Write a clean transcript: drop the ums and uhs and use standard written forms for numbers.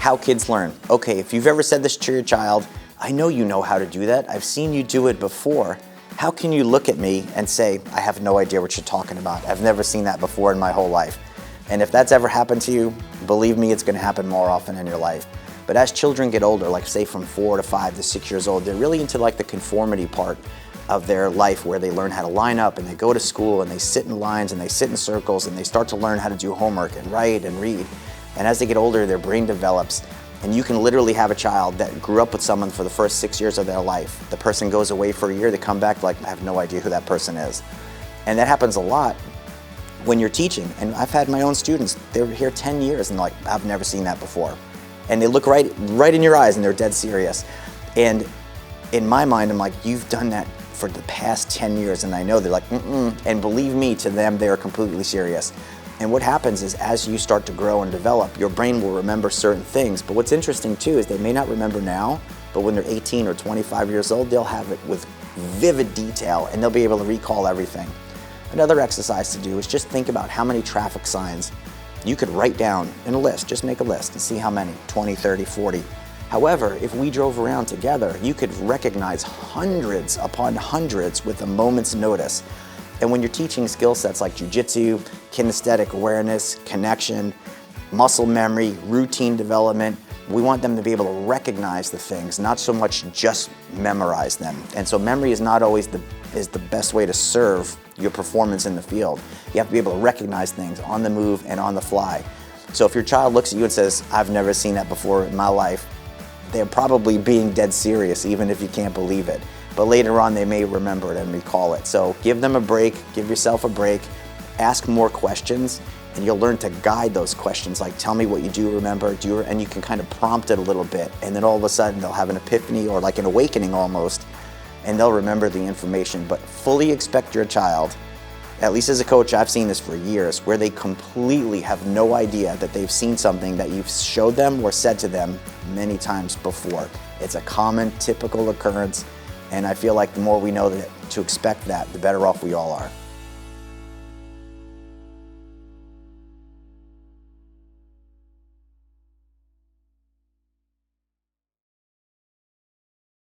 how kids learn. Okay, if you've ever said this to your child, I know you know how to do that. I've seen you do it before. How can you look at me and say, I have no idea what you're talking about. I've never seen that before in my whole life. And if that's ever happened to you, believe me, it's gonna happen more often in your life. But as children get older, like say from 4 to 5 to 6 years old, they're really into like the conformity part of their life where they learn how to line up and they go to school and they sit in lines and they sit in circles and they start to learn how to do homework and write and read. And as they get older, their brain develops. And you can literally have a child that grew up with someone for the first 6 years of their life. The person goes away for a year, they come back like, I have no idea who that person is. And that happens a lot when you're teaching. And I've had my own students, they were here 10 years and like, I've never seen that before. And they look right in your eyes and they're dead serious. And in my mind, I'm like, you've done that for the past 10 years. And I know they're like, and believe me, to them, they're completely serious. And what happens is as you start to grow and develop, your brain will remember certain things. But what's interesting too is they may not remember now, but when they're 18 or 25 years old, they'll have it with vivid detail and they'll be able to recall everything. Another exercise to do is just think about how many traffic signs you could write down in a list. Just make a list and see how many, 20, 30, 40. However, if we drove around together, you could recognize hundreds upon hundreds with a moment's notice. And when you're teaching skill sets like Jiu Jitsu, kinesthetic awareness, connection, muscle memory, routine development, we want them to be able to recognize the things, not so much just memorize them. And so memory is not always the best way to serve your performance in the field. You have to be able to recognize things on the move and on the fly. So if your child looks at you and says, I've never seen that before in my life, they're probably being dead serious, even if you can't believe it. But later on, they may remember it and recall it. So give them a break, give yourself a break, ask more questions, and you'll learn to guide those questions. Like, tell me what you do remember, and you can kind of prompt it a little bit, and then all of a sudden they'll have an epiphany or like an awakening almost, and they'll remember the information. But fully expect your child, at least as a coach, I've seen this for years, where they completely have no idea that they've seen something that you've showed them or said to them many times before. It's a common, typical occurrence, and I feel like the more we know that to expect that, the better off we all are.